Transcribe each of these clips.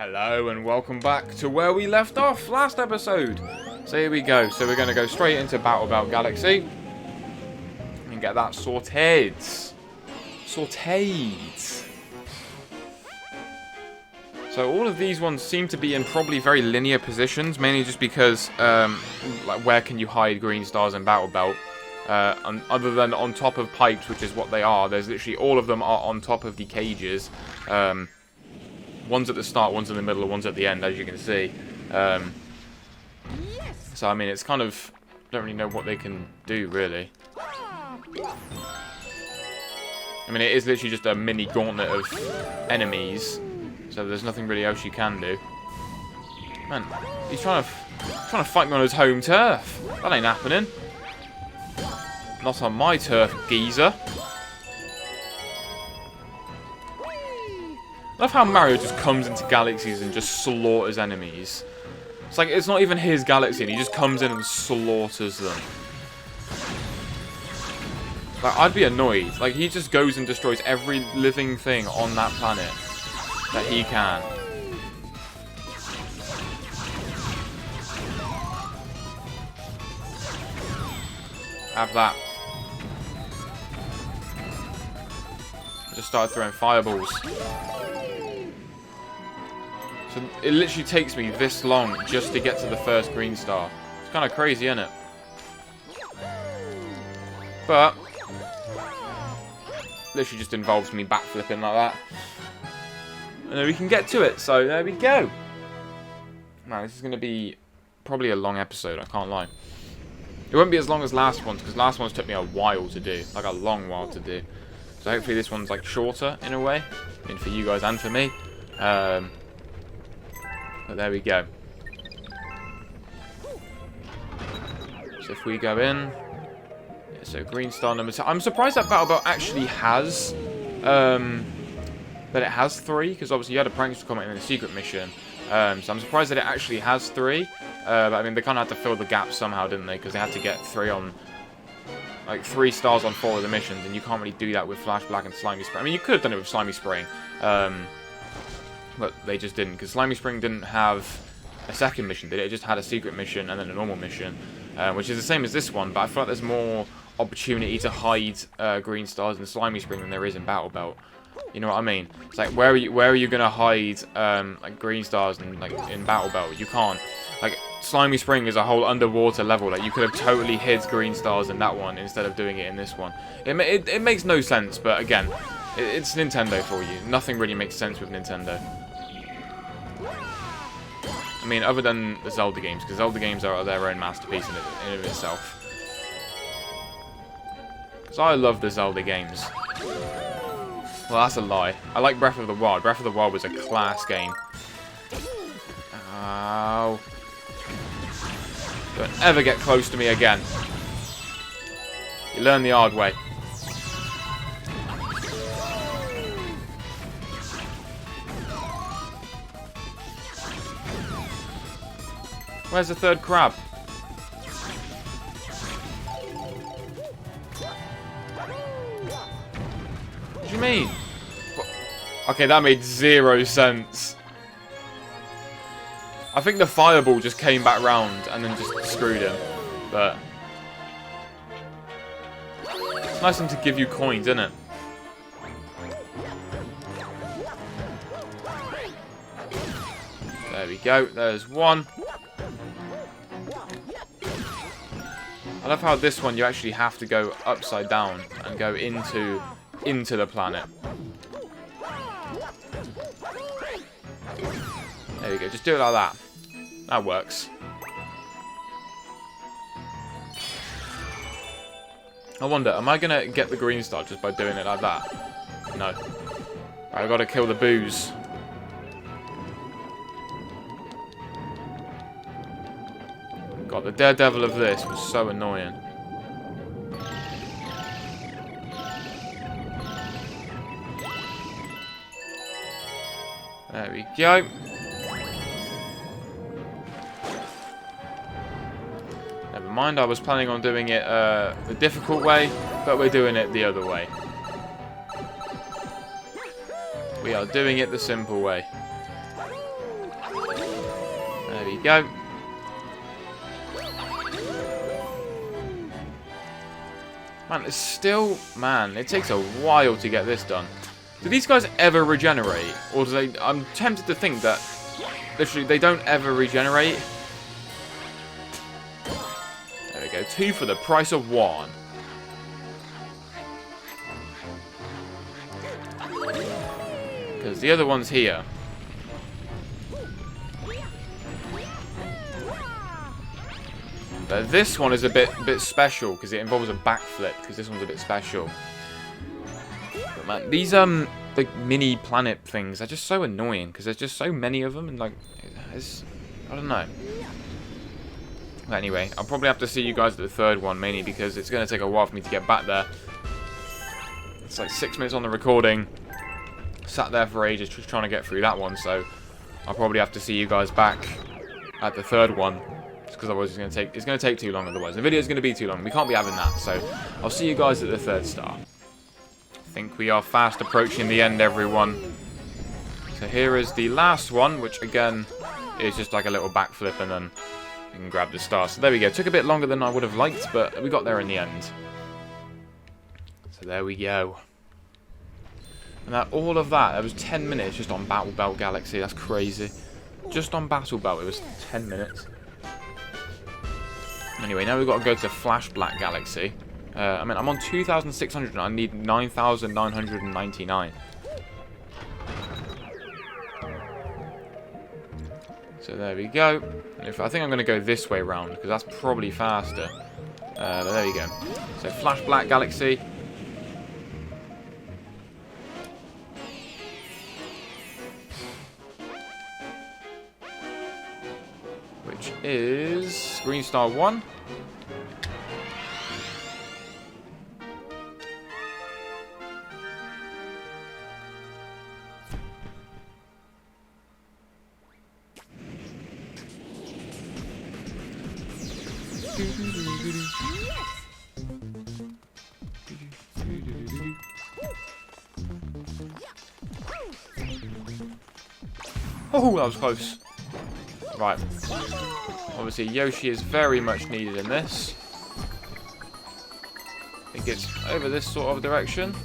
Hello and welcome back to where we left off last episode. So here we go. So we're going to go straight into Battle Belt Galaxy and get that sorted. So all of these ones seem to be in probably very linear positions, mainly just because like where can you hide green stars in Battle Belt? Other than on top of pipes, which is what they are, there's literally all of them are on top of the cages. One's at the start, one's in the middle, one's at the end, as you can see. So, I mean, it's kind of... don't really know what they can do, really. I mean, it is literally just a mini gauntlet of enemies. So there's nothing really else you can do. Man, he's trying to fight me on his home turf. That ain't happening. Not on my turf, geezer. I love how Mario just comes into galaxies and just slaughters enemies. It's like, it's not even his galaxy and he just comes in and slaughters them. Like, I'd be annoyed. Like, he just goes and destroys every living thing on that planet that he can. Have that. I just started throwing fireballs. So it literally takes me this long just to get to the first green star. It's kind of crazy, isn't it? But literally just involves me backflipping like that. And then we can get to it. So there we go. Now this is going to be probably a long episode, I can't lie. It won't be as long as last one's, because last one's took me a while to do. Like a long while to do. So hopefully this one's like shorter in a way. I mean, for you guys and for me. But there we go. So if we go in, yeah, so green star number 2. I'm surprised that Battle Belt actually has, that it has 3, because obviously you had a prank comment in the secret mission. So I'm surprised that it actually has 3. But I mean, they kind of had to fill the gap somehow, didn't they? Because they had to get 3 on, like 3 stars on 4 of the missions, and you can't really do that with Flash Black and Slimy Spring. I mean, you could have done it with Slimy Spring. But they just didn't, because Slimy Spring didn't have a second mission, did it? It just had a secret mission and then a normal mission, which is the same as this one, but I feel like there's more opportunity to hide green stars in Slimy Spring than there is in Battle Belt. You know what I mean? It's like, where are you gonna hide like green stars in Battle Belt? You can't. Like, Slimy Spring is a whole underwater level. Like, you could have totally hid green stars in that one instead of doing it in this one. It makes no sense, but again, it's Nintendo for you. Nothing really makes sense with Nintendo. I mean, other than the Zelda games, because Zelda games are their own masterpiece in of itself. Because I love the Zelda games. Well, that's a lie. I like Breath of the Wild. Breath of the Wild was a class game. Ow. Don't ever get close to me again. You learn the hard way. Where's the third crab? What do you mean? What? Okay, that made 0 sense. I think the fireball just came back round and then just screwed him. But it's nice of them to give you coins, isn't it? There we go. There's one. I love how this one you actually have to go upside down and go into the planet. There we go. Just do it like that. That works. I wonder, am I gonna get the green star just by doing it like that? No. I gotta kill the booze. God, the daredevil of this was so annoying. There we go. Never mind, I was planning on doing it the difficult way, but we're doing it the other way. We are doing it the simple way. There we go. Man, it's still... Man, it takes a while to get this done. Do these guys ever regenerate? Or do they... I'm tempted to think that... Literally, they don't ever regenerate. There we go. 2 for the price of 1. Because the other one's here. But this one is a bit special because it involves a backflip. Because this one's a bit special. But man, these like mini planet things are just so annoying because there's just so many of them and like I don't know. But anyway, I'll probably have to see you guys at the third one mainly because it's going to take a while for me to get back there. It's like 6 minutes on the recording. Sat there for ages just trying to get through that one, so I'll probably have to see you guys back at the third one. Because otherwise it's going to take too long otherwise. The video is going to be too long. We can't be having that. So I'll see you guys at the third star. I think we are fast approaching the end, everyone. So here is the last one, which again is just like a little backflip and then you can grab the star. So there we go. Took a bit longer than I would have liked, but we got there in the end. So there we go. And that all of that was 10 minutes just on Battle Belt Galaxy. That's crazy. Just on Battle Belt, it was 10 minutes. Anyway, now we've got to go to Flash Black Galaxy. I mean, I'm on 2,600 and I need 9,999. So there we go. And I think I'm going to go this way round because that's probably faster. But there you go. So Flash Black Galaxy. Which is Green Star 1. Oh, that was close. Right. Obviously, Yoshi is very much needed in this. It gets over this sort of direction.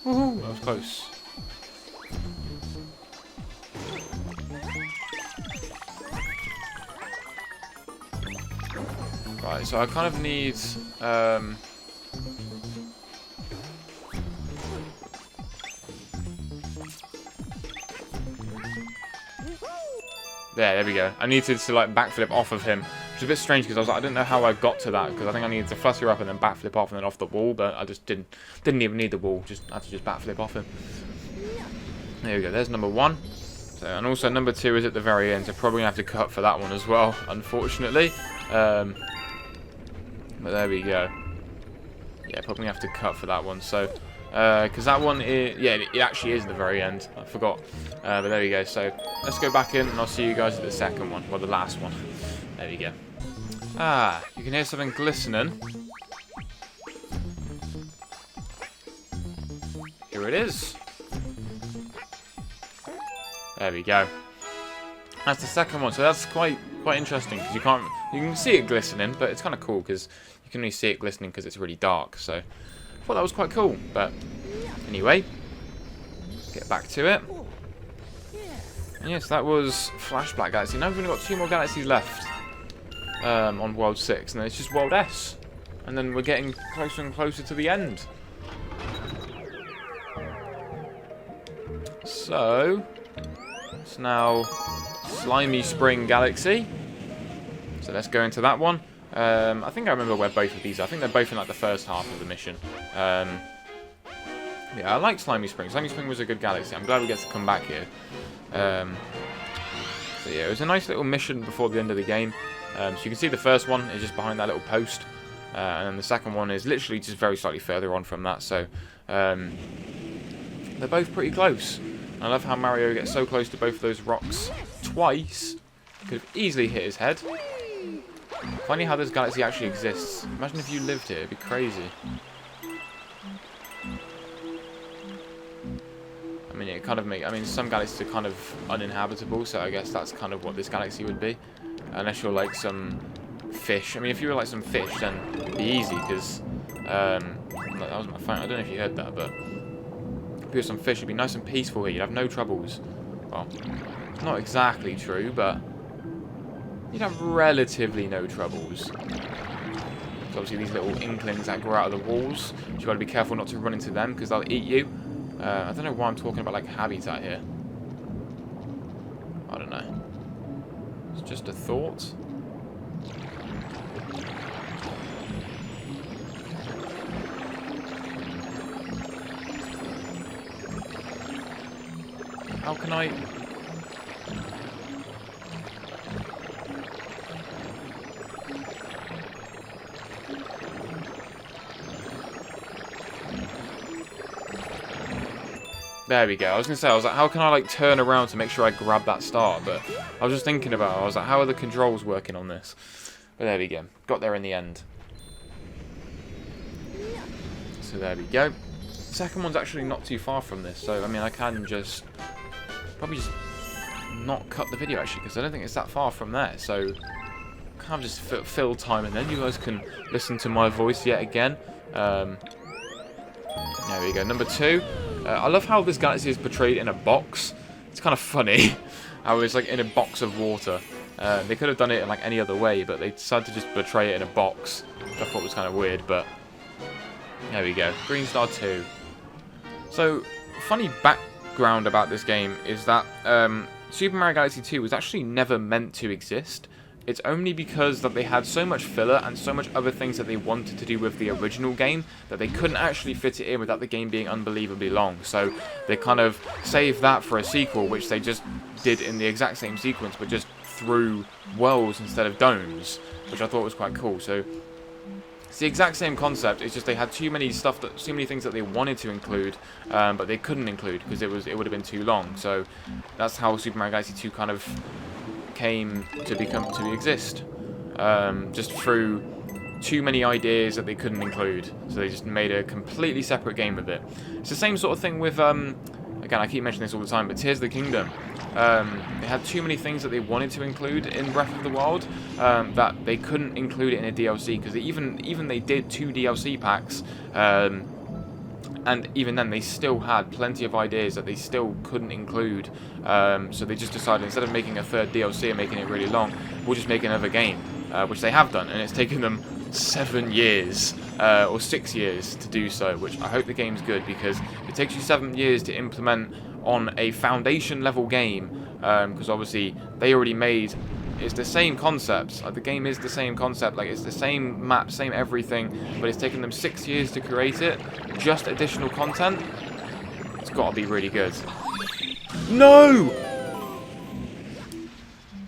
Woohoo! That was close. Right, so I kind of need... There we go. I needed to like backflip off of him, which is a bit strange because I was like, I didn't know how I got to that because I think I needed to flutter up and then backflip off and then off the wall, but I just didn't even need the wall. Just had to just backflip off him. There we go. There's number 1. So and also number 2 is at the very end, so probably gonna have to cut for that one as well, unfortunately. But there we go. Yeah, probably have to cut for that one. So. Because that one, yeah, it actually is the very end. I forgot. But there we go. So let's go back in and I'll see you guys at the second one. Well, the last one. There we go. Ah, you can hear something glistening. Here it is. There we go. That's the second one. So that's quite interesting because you can see it glistening, but it's kind of cool because you can only see it glistening because it's really dark. So I thought that was quite cool, but anyway, get back to it. And yes, that was Flash Black Galaxy. Now we've only got 2 more galaxies left on World 6, and then it's just World S. And then we're getting closer and closer to the end. So, it's now Slimy Spring Galaxy. So let's go into that one. I think I remember where both of these are. I think they're both in like the first half of the mission. Yeah, I like Slimy Spring. Slimy Spring was a good galaxy. I'm glad we get to come back here. So yeah, it was a nice little mission before the end of the game. So you can see the first one is just behind that little post. And then the second one is literally just very slightly further on from that. So they're both pretty close. And I love how Mario gets so close to both of those rocks twice. Could have easily hit his head. Funny how this galaxy actually exists. Imagine if you lived here, it'd be crazy. I mean, it kind of I mean, some galaxies are kind of uninhabitable, so I guess that's kind of what this galaxy would be. Unless you're like some fish. I mean, if you were like some fish, then it'd be easy, because... that was my phone. I don't know if you heard that, but... If you were some fish, it'd be nice and peaceful here. You'd have no troubles. Well, not exactly true, but... You'd have relatively no troubles. So obviously these little inklings that grow out of the walls, you've got to be careful not to run into them, because they'll eat you. I don't know why I'm talking about like habitat here. I don't know. It's just a thought. How can I... There we go. I was going to say, I was like, how can I like turn around to make sure I grab that star? But I was just thinking about it. I was like, how are the controls working on this? But there we go. Got there in the end. So there we go. Second one's actually not too far from this. So, I mean, I can just... Probably just not cut the video, actually, because I don't think it's that far from there. So, kind of just fill time, and then you guys can listen to my voice yet again. There we go. Number 2. I love how this galaxy is portrayed in a box. It's kind of funny how it's like in a box of water. They could have done it in like any other way, but they decided to just portray it in a box, which I thought was kind of weird, but there we go. Green Star 2. So, funny background about this game is that Super Mario Galaxy 2 was actually never meant to exist. It's only because that they had so much filler and so much other things that they wanted to do with the original game that they couldn't actually fit it in without the game being unbelievably long. So they kind of saved that for a sequel, which they just did in the exact same sequence, but just through worlds instead of domes, which I thought was quite cool. So it's the exact same concept. It's just they had too many things that they wanted to include, but they couldn't include because it would have been too long. So that's how Super Mario Galaxy 2 kind of came to exist, just through too many ideas that they couldn't include, so they just made a completely separate game with it. It's the same sort of thing with again, I keep mentioning this all the time, but Tears of the Kingdom. They had too many things that they wanted to include in Breath of the Wild that they couldn't include it in a DLC, because even they did 2 DLC packs, and even then, they still had plenty of ideas that they still couldn't include. So they just decided, instead of making a third DLC and making it really long, we'll just make another game, which they have done. And it's taken them 7 years, or 6 years to do so, which I hope the game's good, because it takes you 7 years to implement on a foundation level game, because obviously they already made... It's the same concept. Like, the game is the same concept. Like, it's the same map, same everything, but it's taken them 6 years to create it. Just additional content. It's got to be really good. No!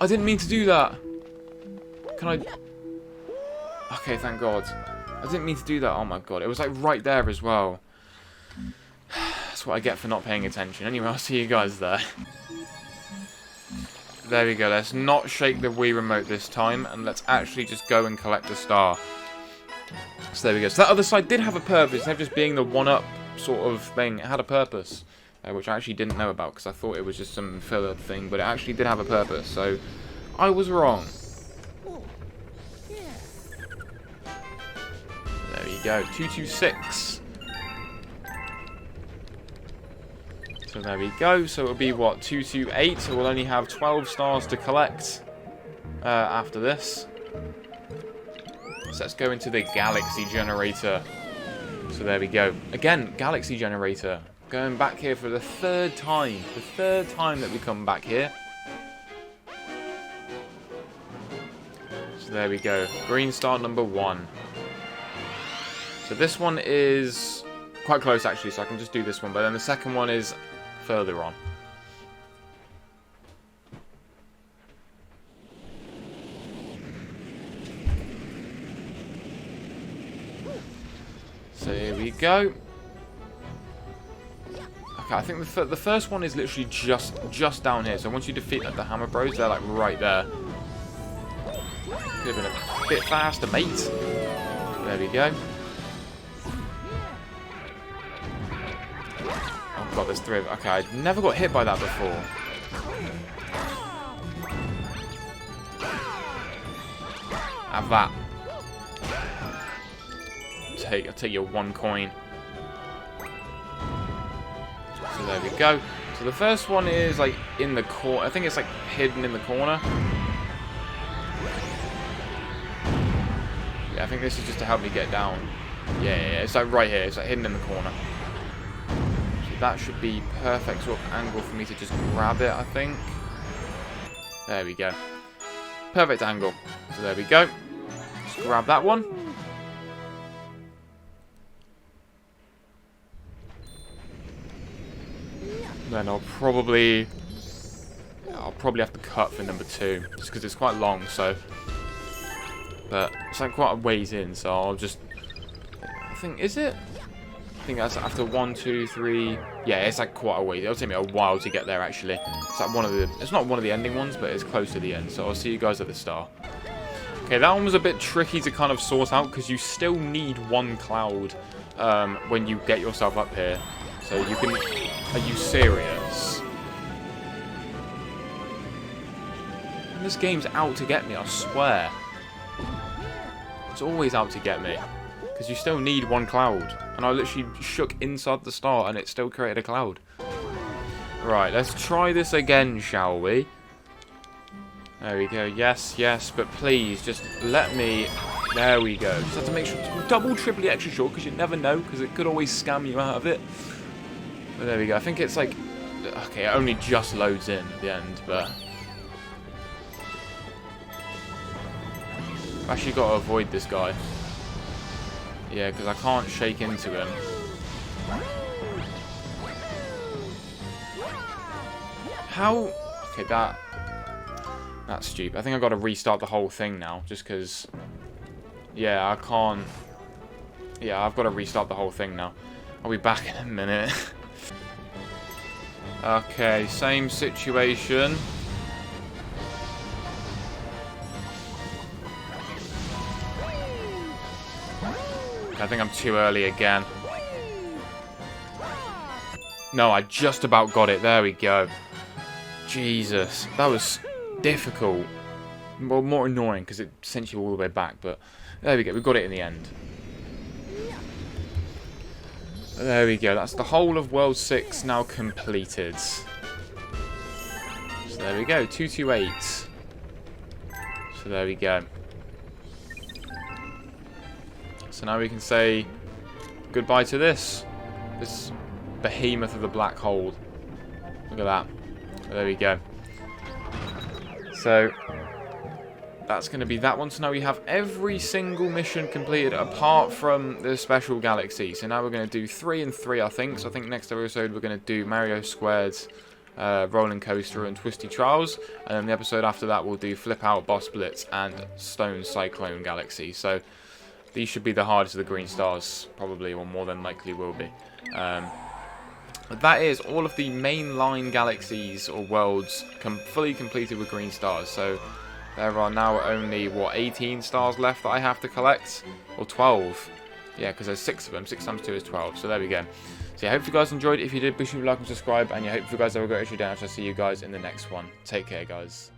I didn't mean to do that. Can I... Okay, thank God. I didn't mean to do that. Oh my God. It was like right there as well. That's what I get for not paying attention. Anyway, I'll see you guys there. There we go. Let's not shake the Wii remote this time, and let's actually just go and collect a star. So there we go. So that other side did have a purpose. Instead of just being the one-up sort of thing, it had a purpose, which I actually didn't know about, because I thought it was just some filler thing, but it actually did have a purpose. So I was wrong. There you go. 226. So there we go. So it'll be, what, 228? So we'll only have 12 stars to collect after this. So let's go into the Galaxy Generator. So there we go. Again, Galaxy Generator. Going back here for the 3rd time. The 3rd time that we come back here. So there we go. Green star number 1. So this one is quite close, actually, so I can just do this one. But then the second one is further on. So here we go. Okay, I think the first one is literally just down here. So once you defeat the Hammer Bros, they're like right there. Could have been a bit faster, mate. There we go. Oh god, there's 3 of them. Okay, I never got hit by that before. Have that. I'll take your 1 coin. So there we go. So the first one is like in the corner. I think it's like hidden in the corner. Yeah, I think this is just to help me get down. Yeah, it's like right here. It's like hidden in the corner. So that should be perfect sort of angle for me to just grab it, I think. There we go. Perfect angle. So there we go. Just grab that one. Then I'll probably have to cut for number 2, just because it's quite long. So, but it's like quite a ways in, so I'll just. I think is it? I think that's after 1, 2, 3. Yeah, it's like quite a ways. It'll take me a while to get there. Actually, it's like one of the. It's not one of the ending ones, but it's close to the end. So I'll see you guys at the start. Okay, that one was a bit tricky to kind of sort out because you still need 1 cloud when you get yourself up here. So you can. Are you serious? And this game's out to get me, I swear. It's always out to get me. Because you still need 1 cloud. And I literally shook inside the start and it still created a cloud. Right, let's try this again, shall we? There we go. Yes, yes, but please, just let me... There we go. Just have to make sure to double, triply extra short because you never know, because it could always scam you out of it. But there we go. I think it's like... Okay, it only just loads in at the end, but... I've actually got to avoid this guy. Yeah, because I can't shake into him. How... Okay, that's stupid. I think I've got to restart the whole thing now, just because... Yeah, I can't... Yeah, I've got to restart the whole thing now. I'll be back in a minute. Okay, same situation. I think I'm too early again. No, I just about got it. There we go. Jesus, that was difficult. Well, more annoying because it sent you all the way back, but there we go. We got it in the end. There we go. That's the whole of World 6 now completed. So there we go. 228. So there we go. So now we can say goodbye to this behemoth of the black hole. Look at that. There we go. So that's going to be that one. So now we have every single mission completed apart from the special galaxy. So now we're going to do 3 and 3, I think. So I think next episode we're going to do Mario Squared's Rolling Coaster and Twisty Trials. And then the episode after that we'll do Flip Out, Boss Blitz and Stone Cyclone Galaxy. So these should be the hardest of the green stars, probably, or more than likely will be. But that is all of the mainline galaxies or worlds fully completed with green stars. So there are now only, what, 18 stars left that I have to collect? Or 12. Yeah, because there's 6 of them. 6 times 2 is 12. So there we go. So yeah, I hope you guys enjoyed. If you did, be sure to like and subscribe. And yeah, I hope you guys have a great day. And I'll see you guys in the next one. Take care, guys.